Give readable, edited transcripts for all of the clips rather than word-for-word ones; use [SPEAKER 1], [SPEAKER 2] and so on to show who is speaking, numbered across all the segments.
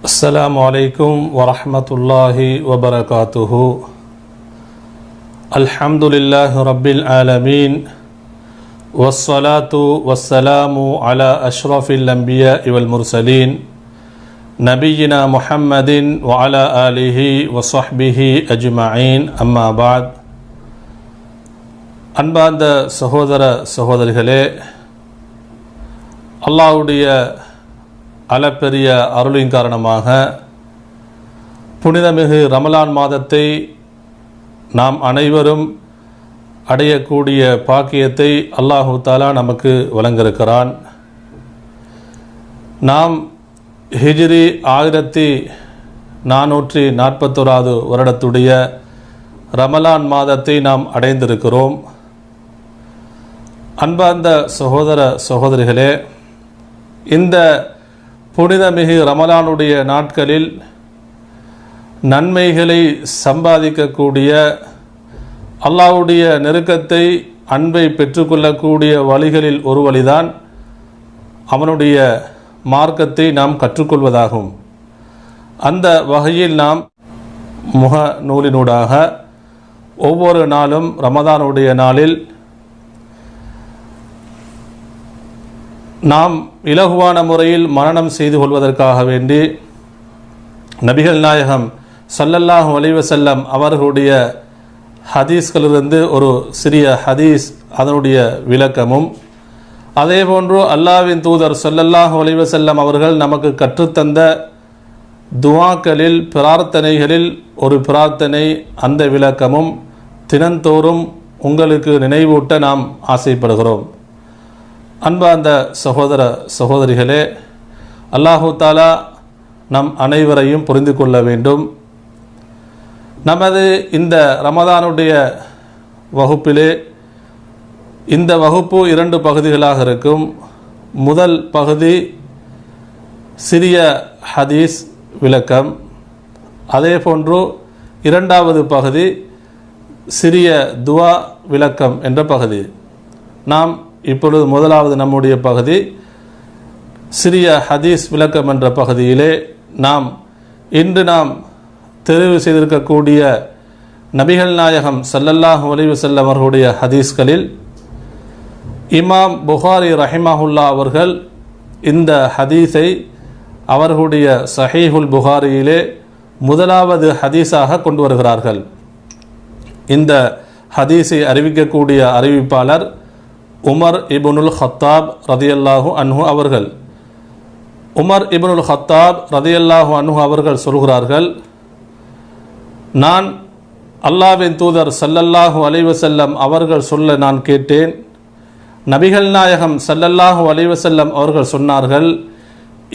[SPEAKER 1] السلام عليكم ورحمة الله وبركاته. الحمد لله رب العالمين والصلاة والسلام على أشرف الأنبياء والمرسلين نبينا محمد وعلى آله وصحبه أجمعين. أما بعد. அன்பார்ந்த சகோதர சகோதரிகளே, அல்லாஹ்வுடைய அளப்பெரிய அருளின் காரணமாக புனிதமிகு ரமலான் மாதத்தை நாம் அனைவரும் அடையக்கூடிய பாக்கியத்தை அல்லாஹு தாலா நமக்கு வழங்கியிருக்கிறான். நாம் ஹிஜ்ரி 1441 வருடத்துடைய ரமலான் மாதத்தை நாம் அடைந்திருக்கிறோம். அன்பார்ந்த சகோதர சகோதரிகளே, இந்த புனிதமிகு ரமலானுடைய நாட்களில் நன்மைகளை சம்பாதிக்கக்கூடிய, அல்லாஹ்வுடைய நெருக்கத்தை அன்பை பெற்றுக்கொள்ளக்கூடிய வழிகளில் ஒரு வழிதான் அவனுடைய மார்க்கத்தை நாம் கற்றுக்கொள்வதாகும். அந்த வகையில் நாம் முக நூலினூடாக ஒவ்வொரு நாளும் ரமதானுடைய நாளில் நாம் இலகுவான முறையில் மரணம் செய்து கொள்வதற்காக வேண்டி நபிகள் நாயகம் ஸல்லல்லாஹு அலைஹி வஸல்லம் அவர்களுடைய ஹதீஸ்களிலிருந்து ஒரு சிறிய ஹதீஸ், அதனுடைய விளக்கமும், அதேபோன்று அல்லாஹ்வின் தூதர் ஸல்லல்லாஹு அலைஹி வஸல்லம் அவர்கள் நமக்கு கற்றுத்தந்த துஆக்களில், பிரார்த்தனைகளில் ஒரு பிரார்த்தனை, அந்த விளக்கமும் தினந்தோறும் உங்களுக்கு நினைவூட்ட நாம் ஆசைப்படுகிறோம். அன்பார்ந்த சகோதர சகோதரிகளே, அல்லாஹு தாலா நம் அனைவரையும் புரிந்து கொள்ள வேண்டும். நமது இந்த ரமதானுடைய வகுப்பிலே, இந்த வகுப்பு 2 பகுதிகளாக இருக்கும். முதல் பகுதி சிறிய ஹதீஸ் விளக்கம், அதே போன்று 2வது பகுதி சிறிய துவா விளக்கம் என்ற பகுதி. நாம் இப்பொழுது முதலாவது நம்முடைய பகுதி சிறிய ஹதீஸ் விளக்கம் என்ற பகுதியிலே இன்று நாம் தெரிவு செய்திருக்கக்கூடிய நபிகள் நாயகம் ஸல்லல்லாஹு அலைஹி வஸல்லம் அவர்களுடைய ஹதீஸ்களில் இமாம் புகாரி ரஹிமஹுல்லா அவர்கள் இந்த ஹதீஸை அவர்களுடைய சஹீஹுல் புகாரியிலே முதலாவது ஹதீஸாக கொண்டு வருகிறார்கள். இந்த ஹதீஸை அறிவிக்கக்கூடிய அறிவிப்பாளர் உமர் இப்னுல் ஹத்தாப் ரதியல்லாஹு அன்ஹு அவர்கள். உமர் இப்னுல் ஹத்தாப் ரதியல்லாஹு அன்ஹு அவர்கள் சொல்கிறார்கள், நான் அல்லாஹ்வின் தூதர் ஸல்லல்லாஹு அலைஹி வஸல்லம் அவர்கள் சொல்ல நான் கேட்டேன். நபிகள் நாயகம் ஸல்லல்லாஹு அலைஹி வஸல்லம் அவர்கள் சொன்னார்கள்,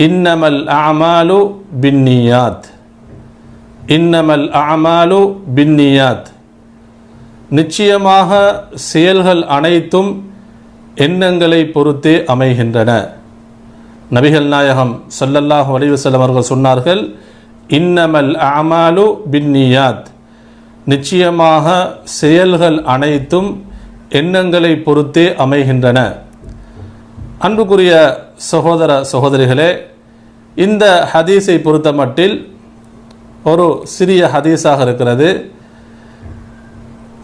[SPEAKER 1] இன்னமல் அஅமாலு பின்னியாத், இன்னமல் அஅமாலு பின்னியாத், நிச்சயமாக செயல்கள் அனைத்தும் எண்ணங்களை பொறுத்தே அமைகின்றன. நபிகள் நாயகம் ஸல்லல்லாஹு அலைஹி வஸல்லம் அவர்கள் சொன்னார்கள், இன்னமல் அஅமாலு பின்னியாத், நிச்சயமாக செயல்கள் அனைத்தும் எண்ணங்களை பொறுத்தே அமைகின்றன. அன்புக்குரிய சகோதர சகோதரிகளே, இந்த ஹதீஸை பொறுத்த மட்டில் ஒரு சிறிய ஹதீஸாக இருக்கிறது.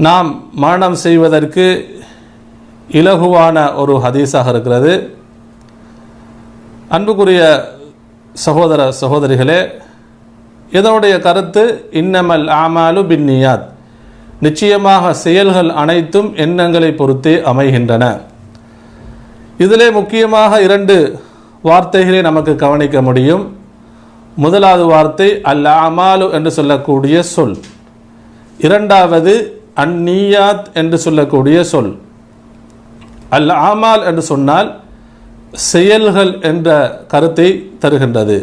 [SPEAKER 1] நாம் மரணம் செய்வதற்கு இலகுவான ஒரு ஹதீஸாக இருக்கிறது. அன்புக்குரிய சகோதர சகோதரிகளே, இதனுடைய கருத்து இன்னமல் ஆமாலு பின்னியாத், நிச்சயமாக செயல்கள் அனைத்தும் எண்ணங்களை பொறுத்தே அமைகின்றன. இதிலே முக்கியமாக 2 வார்த்தைகளை நமக்கு கவனிக்க முடியும். முதலாவது வார்த்தை அல் அமாலு என்று சொல்லக்கூடிய சொல், 2வது அந்நியாத் என்று சொல்லக்கூடிய சொல். அல் ஆமால் என்று சொன்னால் செயல்கள் என்ற கருத்தை தருகின்றது.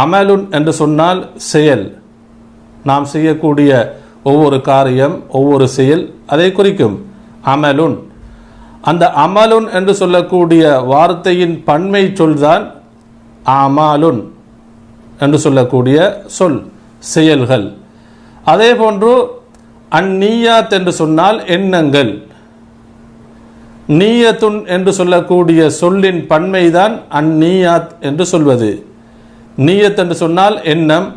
[SPEAKER 1] அமலுன் என்று சொன்னால் செயல், நாம் செய்யக்கூடிய ஒவ்வொரு காரியம், ஒவ்வொரு செயல், அதை குறிக்கும் அமலுன். அந்த அமலுன் என்று சொல்லக்கூடிய வார்த்தையின் பன்மை சொல்தான் அமாலுன் என்று சொல்லக்கூடிய சொல், செயல்கள். அதே போன்று அந்நியாத் என்று சொன்னால் எண்ணங்கள். நீயத்துன் என்று சொல்லக்கூடிய சொல்லின் பன்மைதான் அந்நியாத் என்று சொல்வது. நீயத் என்று சொன்னால் எண்ணம்,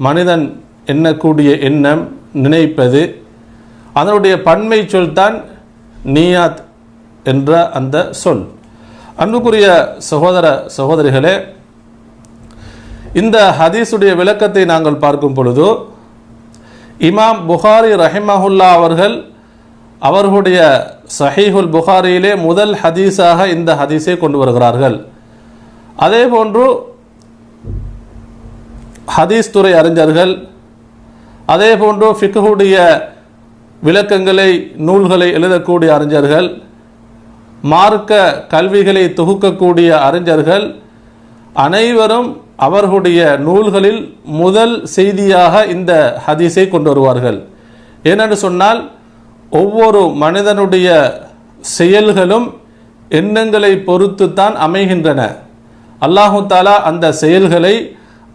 [SPEAKER 1] மனிதன் எண்ணக்கூடிய எண்ணம், நினைப்பது. அதனுடைய பன்மை சொல் தான் நியாத் என்ற அந்த சொல். அன்புக்குரிய சகோதர சகோதரிகளே, இந்த ஹதீஸுடைய விளக்கத்தை நாங்கள் பார்க்கும் பொழுது இமாம் புகாரி ரஹிமஹுல்லா அவர்கள் அவர்களுடைய சஹீஹுல் புகாரியிலே முதல் ஹதீஸாக இந்த ஹதீஸை கொண்டு வருகிறார்கள். அதே போன்று ஹதீஸ் துறை அறிஞர்கள், அதே போன்று ஃபிக்ஹுடைய விளக்கங்களை நூல்களை எழுதக்கூடிய அறிஞர்கள், மார்க்க கல்விகளை தொகுக்கக்கூடிய அறிஞர்கள் அனைவரும் அவர்களுடைய நூல்களில் முதல் செய்தியாக இந்த ஹதீஸை கொண்டு வருவார்கள். ஏனென்று சொன்னால் ஒவ்வொரு மனிதனுடைய செயல்களும் எண்ணங்களை பொறுத்து தான் அமைகின்றன. அல்லாஹு தாலா அந்த செயல்களை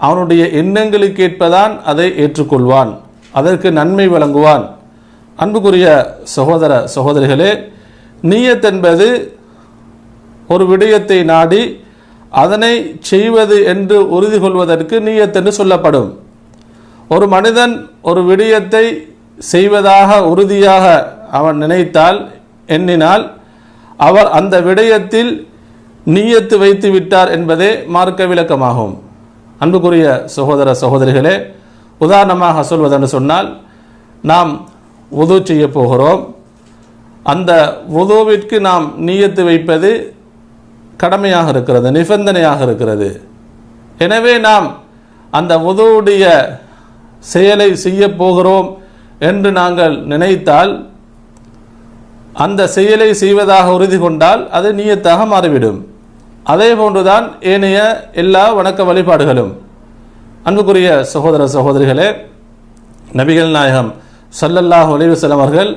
[SPEAKER 1] அவனுடைய எண்ணங்களுக்கு ஏற்பதான் அதை ஏற்றுக்கொள்வான், அதற்கு நன்மை வழங்குவான். அன்புக்குரிய சகோதர சகோதரிகளே, நியத் என்பது ஒரு விடயத்தை நாடி அதனை செய்வது என்று உறுதி கொள்வதற்கு நியத் என்று சொல்லப்படும். ஒரு மனிதன் ஒரு விடயத்தை செய்வதாக உறுதியாக அவன் நினைத்தால், எண்ணினால், அவர் அந்த விடயத்தில் நியத்து வைத்து விட்டார் என்பதே மார்க்க விளக்கமாகும். அன்புக்குரிய சகோதர சகோதரிகளே, உதாரணமாக சொல்வதென்று சொன்னால், நாம் வுது செய்ய போகிறோம். அந்த வுதுவிற்கு நாம் நியத்து வைப்பது கடமையாக இருக்கிறது, நிபந்தனையாக இருக்கிறது. எனவே நாம் அந்த வுதுவுடைய செயலை செய்ய போகிறோம் என்று நாங்கள் நினைத்தால், அந்த செயலை செய்வதாக உறுதி கொண்டால் அது நியத்தாக மாறிவிடும். அதே போன்றுதான் ஏனைய எல்லா வணக்க வழிபாடுகளும். அன்புக்குரிய சகோதர சகோதரிகளே, நபிகள் நாயகம் ஸல்லல்லாஹு அலைஹி வஸல்லம் அவர்கள்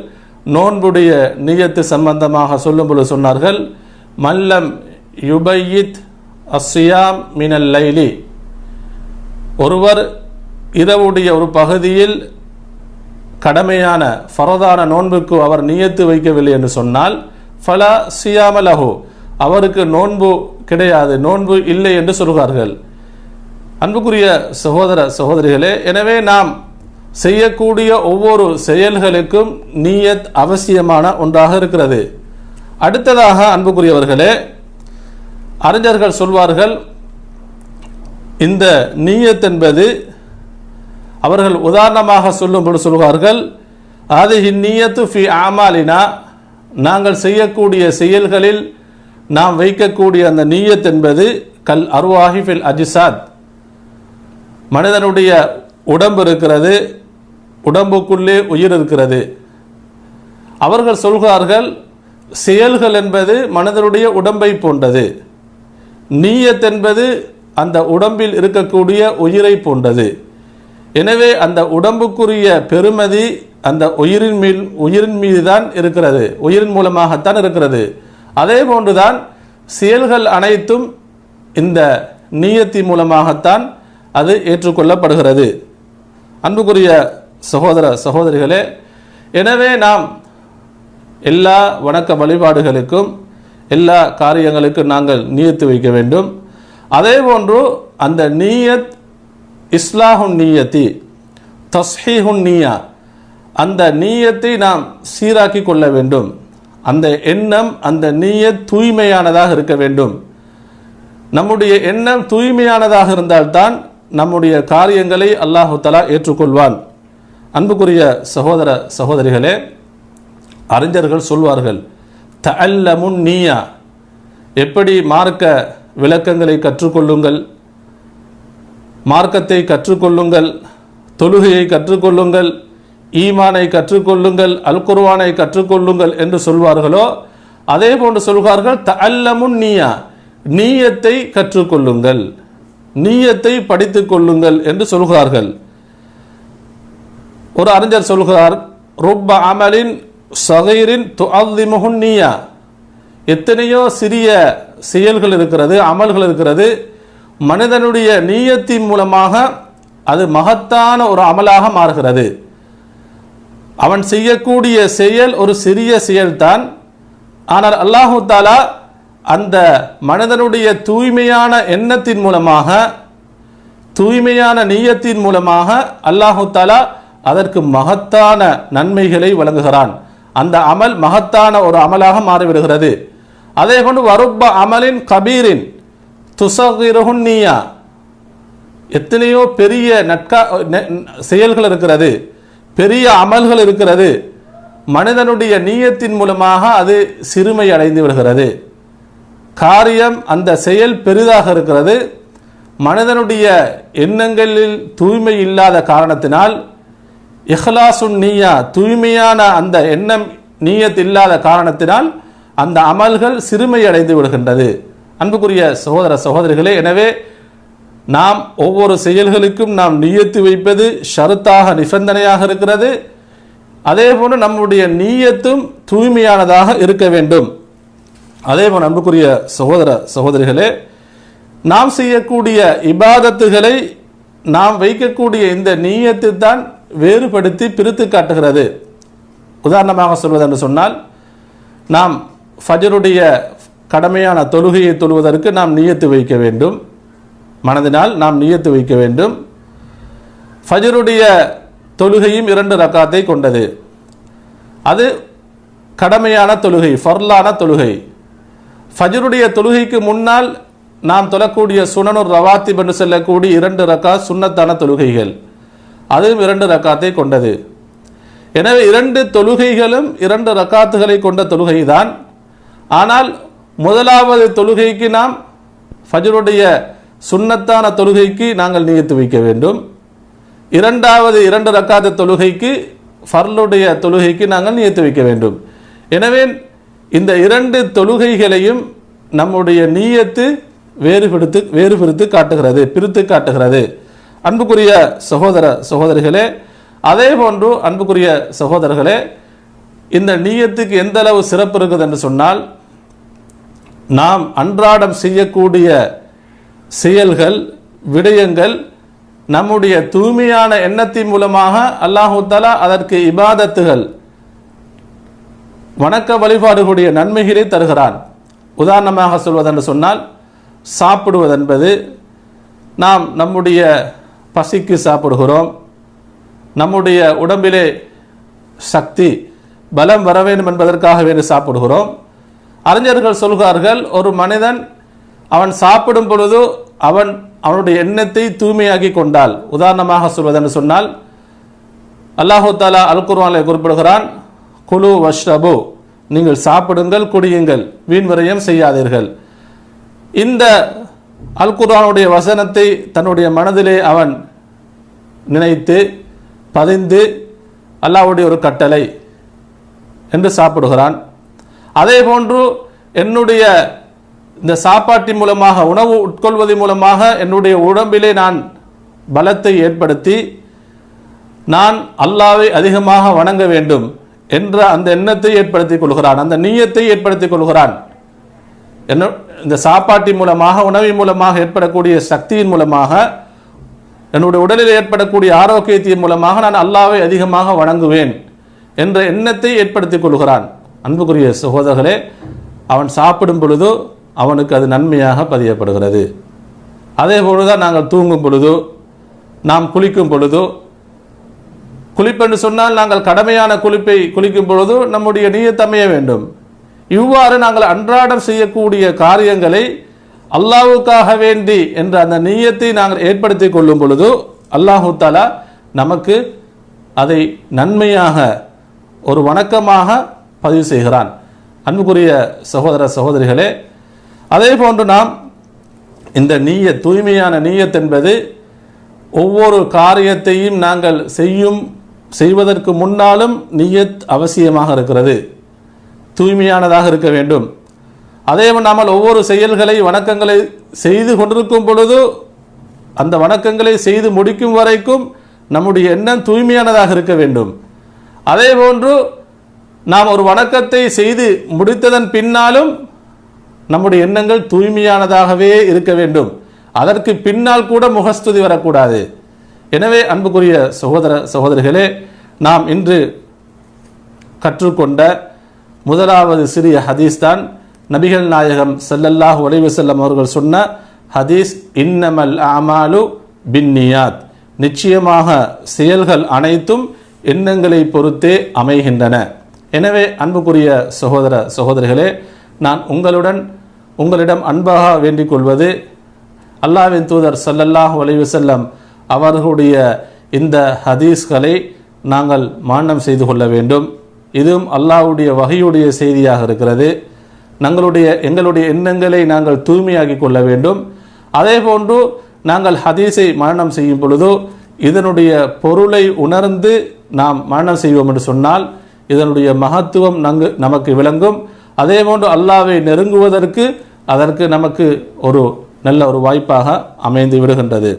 [SPEAKER 1] நோன்புடைய நியத்து சம்பந்தமாக சொல்லும் பொழுது சொன்னார்கள், மல்லம் யுபையித் அஸ்ஸியாம் மினல் லைலி, ஒருவர் இரவுடைய ஒரு பகுதியில் கடமையான ஃபரதான நோன்புக்கு அவர் நியத்து வைக்கவில்லை என்று சொன்னால், ஃபலா சியாம லஹு, அவருக்கு நோன்பு கிடையாது, நோன்பு இல்லை என்று சொல்கிறார்கள். அன்புக்குரிய சகோதர சகோதரிகளே, எனவே நாம் செய்யக்கூடிய ஒவ்வொரு செயல்களுக்கும் நியத் அவசியமான ஒன்றாக இருக்கிறது. அடுத்ததாக அன்புக்குரியவர்களே, அறிஞர்கள் சொல்வார்கள், இந்த நியத் என்பது அவர்கள் உதாரணமாக சொல்லும்போது சொல்வார்கள், ஆதிஹி நியத்து ஃபி ஆமாலினா, நாங்கள் செய்யக்கூடிய செயல்களில் நாம் வைக்கக்கூடிய அந்த நியத் என்பது கல் அர்வாஹி ஃபில் அஜ்சாத், மனிதனுடைய உடம்பு இருக்கிறது, உடம்புக்குள்ளே உயிர் இருக்கிறது. அவர்கள் சொல்கிறார்கள், செயல்கள் என்பது மனிதனுடைய உடம்பை போன்றது, நியத் என்பது அந்த உடம்பில் இருக்கக்கூடிய உயிரை போன்றது. எனவே அந்த உடம்புக்குரிய பெருமதி அந்த உயிரின் மீது தான் இருக்கிறது, உயிரின் மூலமாகத்தான் இருக்கிறது. அதே போன்றுதான் செயல்கள் அனைத்தும் இந்த நியத்தின் மூலமாகத்தான் அது ஏற்றுக்கொள்ளப்படுகிறது. அன்புக்குரிய சகோதர சகோதரிகளே, எனவே நாம் எல்லா வணக்க வழிபாடுகளுக்கும் எல்லா காரியங்களுக்கும் நாங்கள் நியத்து வைக்க வேண்டும். அதே போன்று அந்த நியத் இஸ்லாஹுன் நியத்தி தஸ்ஹீஹுன் நியா, அந்த நியத்தை நாம் சீராக்கி கொள்ள வேண்டும். அந்த எண்ணம், அந்த நியத் தூய்மையானதாக இருக்க வேண்டும். நம்முடைய எண்ணம் தூய்மையானதாக இருந்தால்தான் நம்முடைய காரியங்களை அல்லாஹு தஆலா ஏற்றுக்கொள்வான். அன்புக்குரிய சகோதர சகோதரிகளே, அறிஞர்கள் சொல்வார்கள், தஅல்லமுன் நியா, எப்படி மார்க்க விளக்கங்களை கற்றுக்கொள்ளுங்கள், மார்க்கத்தை கற்றுக்கொள்ளுங்கள், தொழுகையை கற்றுக்கொள்ளுங்கள், ஈமானை கற்றுக்கொள்ளுங்கள், அல் குர்ஆனை கற்றுக்கொள்ளுங்கள் என்று சொல்வார்களோ அதே போன்று சொல்வார்கள், தஅல்லமுன் நியா, நீயத்தை கற்றுக்கொள்ளுங்கள், நீயத்தை படித்துக் கொள்ளுங்கள் என்று சொல்கிறார்கள். ஒரு அறிஞர் சொல்கிறார், ருப்ப அமலின் சகீரின் துஅல்லிமுஹுன் நியா, எத்தனையோ சிறிய செயல்கள் இருக்கிறது, அமல்கள் இருக்கிறது, மனிதனுடைய நீயத்தின் மூலமாக அது மகத்தான ஒரு அமலாக மாறுகிறது. அவன் செய்யக்கூடிய செயல் ஒரு சிறிய செயல்தான், ஆனால் அல்லாஹு தஆலா அந்த மனிதனுடைய தூய்மையான எண்ணத்தின் மூலமாக தூய்மையான நீயத்தின் மூலமாக அல்லாஹு தஆலா அதற்கு மகத்தான நன்மைகளை வழங்குகிறான். அந்த அமல் மகத்தான ஒரு அமலாக மாறிவிடுகிறது. அதே போன்று வருப்ப அமலின் கபீரின் துஸகிருஹுன் நிய்யா, எத்தனையோ பெரிய செயல்கள் இருக்கிறது, பெரிய அமல்கள் இருக்கிறது, மனிதனுடைய நீயத்தின் மூலமாக அது சிறுமை அடைந்து விடுகிறது. காரியம் அந்த செயல் பெரிதாக இருக்கிறது, மனிதனுடைய எண்ணங்களில் தூய்மை இல்லாத காரணத்தினால், இஹ்லாசுன் நிய்யா தூய்மையான அந்த எண்ணம் நீயத் இல்லாத காரணத்தினால் அந்த அமல்கள் சிறுமை அடைந்து விடுகின்றது. அன்புக்குரிய சகோதர சகோதரிகளே, எனவே நாம் ஒவ்வொரு செயல்களுக்கும் நாம் நீயத்து வைப்பது ஷருத்தாக நிபந்தனையாக இருக்கிறது. அதே போன்று நம்முடைய நீயத்தும் தூய்மையானதாக இருக்க வேண்டும். அதே போன்று அன்புக்குரிய சகோதர சகோதரிகளே, நாம் செய்யக்கூடிய இபாதத்துகளை நாம் வைக்கக்கூடிய இந்த நீயத்தை தான் வேறுபடுத்தி பிரித்து காட்டுகிறது. உதாரணமாக சொல்வதென்று சொன்னால், நாம் ஃபஜ்ருடைய கடமையான தொழுகையை தொழுவதற்கு நாம் நியத்து வைக்க வேண்டும், மனதினால் நாம் நியத்து வைக்க வேண்டும். ஃபஜ்ருடைய தொழுகையும் 2 ரக்காத்தை கொண்டது, அது கடமையான தொழுகை, ஃபர்லான தொழுகை. ஃபஜ்ருடைய தொழுகைக்கு முன்னால் நாம் தொழக்கூடிய சுனனுர் ரவாத்திப் என்று சொல்லக்கூடிய 2 ரக்காத் சுன்னத்தான தொழுகைகள், அதுவும் 2 ரக்காத்தை கொண்டது. எனவே 2 தொழுகைகளும் 2 ரக்காத்துகளை கொண்ட தொழுகை தான். ஆனால் முதலாவது தொழுகைக்கு நாம் ஃபஜ்ருடைய சுன்னத்தான தொழுகைக்கு நாங்கள் நியத்து வைக்க வேண்டும். இரண்டாவது 2 ரக்காத்து தொழுகைக்கு ஃபர்லுடைய தொழுகைக்கு நாங்கள் நியத்து வைக்க வேண்டும். எனவே இந்த 2 தொழுகைகளையும் நம்முடைய நீயத்து வேறுபடுத்தி காட்டுகிறது, பிரித்து காட்டுகிறது. அன்புக்குரிய சகோதர சகோதரிகளே, அதே போன்று அன்புக்குரிய சகோதரர்களே, இந்த நீயத்துக்கு எந்த அளவு சிறப்பு இருக்குது என்று சொன்னால், நாம் அன்றாடம் செய்யக்கூடிய செயல்கள் விடயங்கள் நம்முடைய தூய்மையான எண்ணத்தின் மூலமாக அல்லாஹு தஆலா அதற்கு இபாதத்துகள் வணக்க வழிபாடுகளுடைய நன்மைகளை தருகிறான். உதாரணமாக சொல்வதென்று சொன்னால், சாப்பிடுவதென்பது நாம் நம்முடைய பசிக்கு சாப்பிடுகிறோம், நம்முடைய உடம்பிலே சக்தி பலம் வர வேண்டும் என்பதற்காக வேண்டி சாப்பிடுகிறோம். அறிஞர்கள் சொல்கிறார்கள், ஒரு மனிதன் அவன் சாப்பிடும் பொழுது அவனுடைய எண்ணத்தை தூய்மையாக்கி கொண்டால், உதாரணமாக சொல்வதென்று சொன்னால், அல்லாஹு தஆலா அல் குர்ஆனில் குறிப்பிடுகிறான், குலு வஷ்ரபு, நீங்கள் சாப்பிடுங்கள் குடியுங்கள், வீண் விரயம் செய்யாதீர்கள். இந்த அல் குர்ஆனுடைய வசனத்தை தன்னுடைய மனதிலே அவன் நினைத்து பதிந்து அல்லாஹ்வுடைய ஒரு கட்டளை என்று சாப்பிடுகிறான். அதே போன்று என்னுடைய இந்த சாப்பாட்டின் மூலமாக, உணவு உட்கொள்வதன் மூலமாக என்னுடைய உடம்பிலே நான் பலத்தை ஏற்படுத்தி நான் அல்லாஹ்வை அதிகமாக வணங்க வேண்டும் என்ற அந்த எண்ணத்தை ஏற்படுத்திக் கொள்கிறான், அந்த நீயத்தை ஏற்படுத்திக் கொள்கிறான். இந்த சாப்பாட்டின் மூலமாக, உணவின் மூலமாக ஏற்படக்கூடிய சக்தியின் மூலமாக, என்னுடைய உடலில் ஏற்படக்கூடிய ஆரோக்கியத்தின் மூலமாக நான் அல்லாஹ்வை அதிகமாக வணங்குவேன் என்ற எண்ணத்தை ஏற்படுத்திக் கொள்கிறான். அன்புக்குரிய சகோதரர்களே, அவன் சாப்பிடும் பொழுது அவனுக்கு அது நன்மையாக பதியப்படுகிறது. அதே போலதான் நாங்கள் தூங்கும் பொழுது, நாம் குளிக்கும் பொழுது, குளிப்பென்று சொன்னால் நாங்கள் கடமையான குளிப்பை குளிக்கும் பொழுது நம்முடைய நியத் அமைய வேண்டும். இவ்வாறு நாங்கள் அன்றாடம் செய்யக்கூடிய காரியங்களை அல்லாஹ்வுக்காக வேண்டி என்ற அந்த நியத்தை நாங்கள் ஏற்படுத்தி கொள்ளும் பொழுது அல்லாஹு தஆலா நமக்கு அதை நன்மையாக ஒரு வணக்கமாக பதிவு செய்கிறான். அன்புக்குரிய சகோதர சகோதரிகளே, அதே போன்று நாம் இந்த நீயத், தூய்மையான நீயத் என்பது ஒவ்வொரு காரியத்தையும் நாங்கள் செய்வதற்கு முன்னாலும் நீயத் அவசியமாக இருக்கிறது, தூய்மையானதாக இருக்க வேண்டும். அதே நாமல் ஒவ்வொரு செயல்களை வணக்கங்களை செய்து கொண்டிருக்கும் பொழுது அந்த வணக்கங்களை செய்து முடிக்கும் வரைக்கும் நம்முடைய எண்ணம் தூய்மையானதாக இருக்க வேண்டும். அதே போன்று நாம் ஒரு வணக்கத்தை செய்து முடித்ததன் பின்னாலும் நம்முடைய எண்ணங்கள் தூய்மையானதாகவே இருக்க வேண்டும். அதற்கு பின்னால் கூட முகஸ்துதி வரக்கூடாது. எனவே அன்புக்குரிய சகோதர சகோதரிகளே, நாம் இன்று கற்றுக்கொண்ட முதலாவது சிறிய ஹதீஸ் தான் நபிகள் நாயகம் ஸல்லல்லாஹு அலைஹி வஸல்லம் அவர்கள் சொன்ன ஹதீஸ், இன்னமல் அமாலு பின்னியாத், நிச்சயமாக செயல்கள் அனைத்தும் எண்ணங்களை பொறுத்தே அமைகின்றன. எனவே அன்புக்குரிய சகோதர சகோதரிகளே, நான் உங்களிடம் அன்பாக வேண்டிக் கொள்வது, அல்லாஹ்வின் தூதர் ஸல்லல்லாஹு அலைஹி வஸல்லம் அவர்களுடைய இந்த ஹதீஸ்களை நாங்கள் மானம் செய்து கொள்ள வேண்டும். இதுவும் அல்லாஹ்வுடைய வஹீயுடைய செய்தியாக இருக்கிறது. எங்களுடைய எண்ணங்களை நாங்கள் தூய்மையாக்கி கொள்ள வேண்டும். அதே போன்று நாங்கள் ஹதீஸை மரணம் செய்யும் பொழுதோ இதனுடைய பொருளை உணர்ந்து நாம் மரணம் செய்வோம் என்று சொன்னால் இதனுடைய மகத்துவம் நமக்கு விளங்கும். அதே போன்று அல்லாஹ்வை நெருங்குவதற்கு அதற்கு நமக்கு ஒரு நல்ல ஒரு வாய்ப்பாக அமைந்து விடுகின்றது.